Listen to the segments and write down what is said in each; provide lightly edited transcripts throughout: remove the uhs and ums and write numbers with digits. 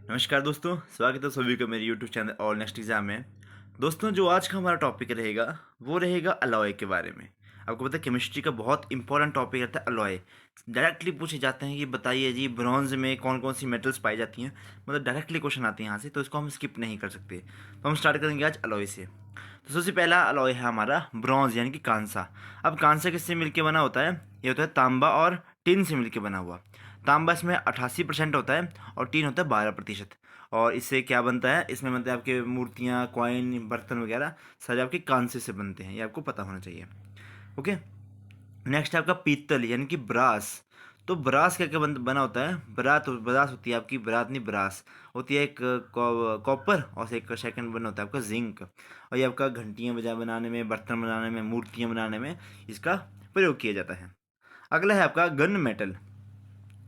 नमस्कार दोस्तों, स्वागत है सभी का मेरे यूट्यूब चैनल और नेक्स्ट एग्जाम में। दोस्तों, जो आज का हमारा टॉपिक रहेगा वो रहेगा अलॉय के बारे में। आपको पता है केमिस्ट्री का बहुत इंपॉर्टेंट टॉपिक रहता है अलॉय। डायरेक्टली पूछे जाते हैं कि बताइए जी ब्रॉन्ज में कौन कौन सी मेटल्स पाई जाती हैं। मतलब डायरेक्टली क्वेश्चन आते हैं यहाँ से, तो इसको हम स्किप नहीं कर सकते। तो हम स्टार्ट करेंगे आज अलॉय से। तो सबसे पहला अलॉय है हमारा ब्रॉन्ज यानी कि कांसा। अब कांसा किससे मिलके बना होता है? ये होता है तांबा और टिन से मिलके बना हुआ। तांबा इसमें 88% होता है और टिन होता है 12%। और इससे क्या बनता है? इसमें बनते हैं आपके मूर्तियाँ, कॉइन, बर्तन वगैरह सारे आपके कांसे से बनते हैं, ये आपको पता होना चाहिए। ओके। नेक्स्ट है आपका पीतल यानी कि ब्रास। तो ब्रास क्या क्या बना होता है? ब्रास होती है आपकी, बरात नहीं ब्रास होती है एक कॉपर, और एक सेकंड बना होता है आपका जिंक। और ये आपका घंटियाँ बजा बनाने में, बर्तन बनाने में, मूर्तियाँ बनाने में इसका प्रयोग किया जाता है। अगला है आपका गन मेटल।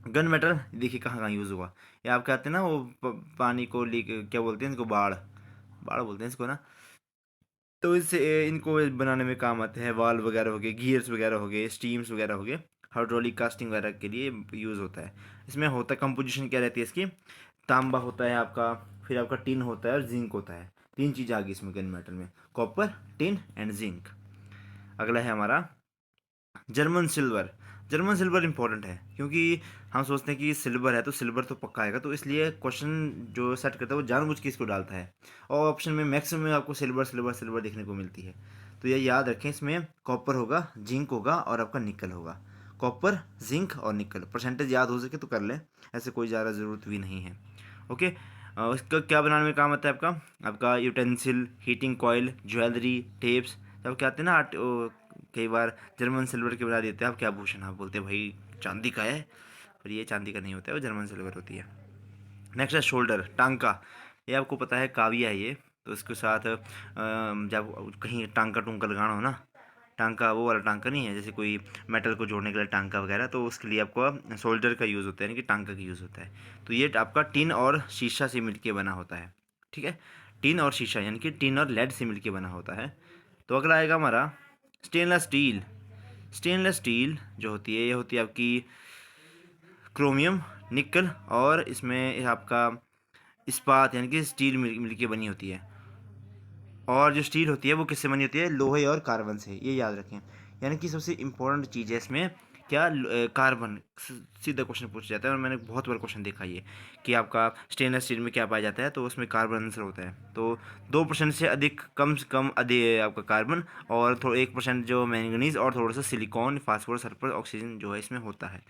गन मेटल देखिए कहाँ कहाँ यूज़ हुआ। ये आप कहते हैं ना वो पानी को लीक, क्या बोलते हैं इसको, बाढ़ बाढ़ बोलते हैं इसको ना। तो इससे इनको बनाने में काम आते हैं। वाल वगैरह हो गए, गियर्स वगैरह हो गए, स्टीम्स वगैरह हो गए, हाइड्रोलिक कास्टिंग वगैरह के लिए यूज़ होता है। इसमें होता कंपोजिशन क्या रहती है इसकी? तांबा होता है आपका, फिर आपका टिन होता है और जिंक होता है। तीन चीज़ आ गई इसमें गन मेटल में, कॉपर, टिन एंड जिंक। अगला है हमारा German silver. German silver important है क्योंकि हम सोचते हैं कि सिल्वर है तो सिल्वर तो पक्का आएगा, तो इसलिए क्वेश्चन जो सेट करता है वो जानबूझ के इसको डालता है। और ऑप्शन में मैक्सिमम आपको सिल्वर सिल्वर सिल्वर देखने को मिलती है। तो ये याद रखें, इसमें कॉपर होगा, जिंक होगा और आपका निकल होगा। कॉपर, जिंक और निकल। परसेंटेज याद हो सके तो कर लें, ऐसे कोई ज़्यादा ज़रूरत भी नहीं है। ओके। इसका क्या बनाने में काम आता है आपका? आपका utensil, heating coil, jewellery, tapes. जब क्या आते हैं ना कई बार जर्मन सिल्वर के बना देते हैं। आप क्या भूषण, आप बोलते हैं भाई चांदी का है, पर ये चांदी का नहीं होता है, वो जर्मन सिल्वर होती है। नेक्स्ट है शोल्डर, टांका। ये आपको पता है काविया है ये। तो इसके साथ जब कहीं टांका टूंका लगाना हो ना, टांका वो वाला टांका नहीं है, जैसे कोई मेटल को जोड़ने के लिए टांका वगैरह, तो उसके लिए आपको शोल्डर का यूज़ होता है, यानी कि टांका का यूज़ होता है। तो ये आपका टिन और शीशा से मिलके बना होता है। ठीक है। टिन और शीशा यानी कि टिन और लेड से मिलके बना होता है। तो अगला आएगा हमारा स्टेनलेस स्टील। स्टेनलेस स्टील जो होती है, ये होती है आपकी क्रोमियम, निकल और इसमें आपका इस्पात यानी कि स्टील मिल के बनी होती है। और जो स्टील होती है वो किससे बनी होती है? लोहे और कार्बन से, ये याद रखें। यानी कि सबसे इंपॉर्टेंट चीज़ है इसमें क्या? कार्बन। सीधा क्वेश्चन पूछा जाता है और मैंने बहुत बार क्वेश्चन देखा ये कि आपका स्टेनलेस स्टील में क्या पाया जाता है, तो उसमें कार्बन आंसर होता है। तो 2% से अधिक, कम से कम अधिक आपका कार्बन, और थोड़ा 1% जो मैंगनीज और थोड़ा सा सिलिकॉन, फास्फोरस, सल्फर, ऑक्सीजन जो है इसमें होता है।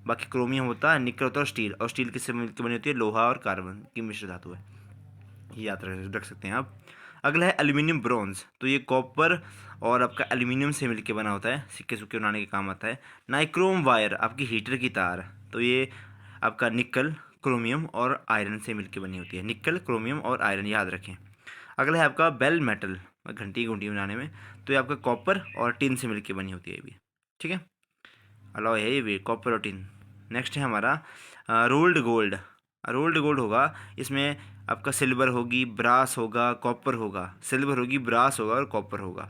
बाकी क्रोमियम होता है, निकल होता है और स्टील। और स्टील किससे मिलकर बनी होती है? लोहा और कार्बन की मिश्र धातु है। ये याद रख सकते हैं आप। अगला है एल्यूमिनियम ब्रॉन्ज। तो ये कॉपर और आपका एल्यूमिनियम से मिलकर बना होता है, सिक्के सुक्के बनाने के काम आता है। नाइक्रोम वायर, आपकी हीटर की तार। तो ये आपका निकल, क्रोमियम और आयरन से मिलकर बनी होती है। निकल, क्रोमियम और आयरन याद रखें। अगला है आपका बेल मेटल, घंटी घंटी बनाने में। तो ये आपका कॉपर और टिन से मिलकर बनी होती है ये भी। ठीक है। अलॉय है ये भी, कॉपर और टिन। नेक्स्ट है हमारा रोल्ड गोल्ड। रोल्ड गोल्ड होगा, इसमें आपका सिल्वर होगी, ब्रास होगा, कॉपर होगा। सिल्वर होगी, ब्रास होगा और कॉपर होगा।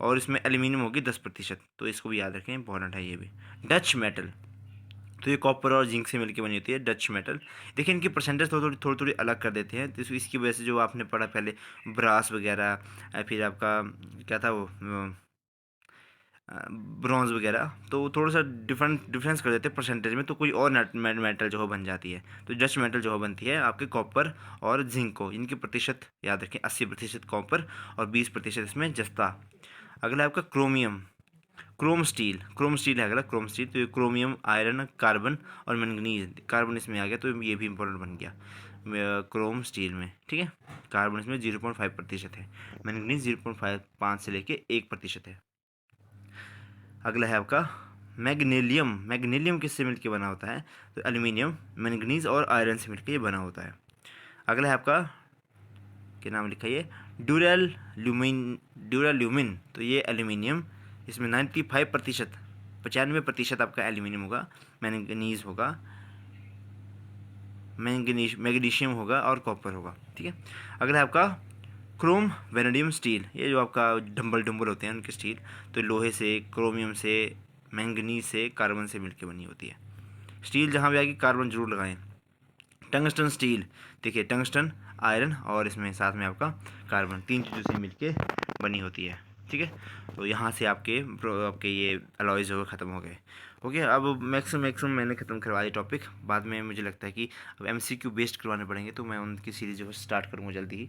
और इसमें एल्यूमिनियम होगी 10%। तो इसको भी याद रखें, इंपॉर्टेंट है ये भी। Dutch metal. तो ये कॉपर और जिंक से मिलकर बनी होती है डच मेटल। देखिए इनकी परसेंटेज थोड़ी थोड़ी अलग कर देते हैं, तो इसकी वजह से जो आपने पढ़ा पहले ब्रास वगैरह, फिर आपका क्या था वो ब्रॉन्ज वगैरह, तो थोड़ा सा डिफरेंस कर देते हैं परसेंटेज में, तो कोई और मेटल जो हो बन जाती है। तो डच मेटल जो हो बनती है आपके कॉपर और जिंक को। इनके प्रतिशत याद रखें, 80% कॉपर और 20% इसमें जस्ता। अगला है आपका chromium, Chrome steel. Chrome steel है अगला, क्रोम स्टील। तो ये क्रोमियम, आयरन, कार्बन और मैंगनीज। कार्बन इसमें आ गया तो ये भी इंपॉर्टेंट बन गया क्रोम स्टील में। ठीक है। कार्बन इसमें 0.5% है, मैंगनीज 0.5 से लेके 1% है। अगला है आपका मैग्नीलियम। मैग्नीलियम किससे मिलकर बना होता है? तो एल्यूमिनियम, मैंगनीज और आयरन से मिलकर ये बना होता है। अगला है आपका, क्या नाम लिखा है? ड्यूरल ल्यूमिन। ड्यूरल ल्यूमिन। तो ये एल्यूमिनियम, इसमें 95%, 95% आपका एल्यूमिनियम होगा। मैंगनीज होगा, मैग्नीशियम होगा और कॉपर होगा। ठीक है। अगला है आपका क्रोम वेनेडियम स्टील। ये जो आपका डंबल डंबल होते हैं उनके स्टील। तो लोहे से, क्रोमियम से, मैंगनीज से, कार्बन से मिलकर बनी होती है। स्टील जहाँ भी आएगी कार्बन जरूर लगाएं। टंगस्टन स्टील, देखिए टंगस्टन आयरन और इसमें साथ में आपका कार्बन, 3 चीज़ों से मिलके बनी होती है। ठीक है, तो यहाँ से आपके ये अलॉयज़ जो ख़त्म हो गए। ओके, अब मैक्सिमम मैंने ख़त्म करवा दिया टॉपिक। बाद में मुझे लगता है कि अब MCQ बेस्ड करवाने पड़ेंगे, तो मैं उनकी सीरीज़ जो है स्टार्ट करूँगा जल्दी ही।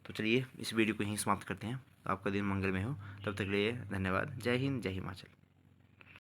तो चलिए इस वीडियो को यहीं समाप्त करते हैं। आपका दिन मंगलमय हो। तब तक के लिए धन्यवाद। जय हिंद, जय हिमाचल।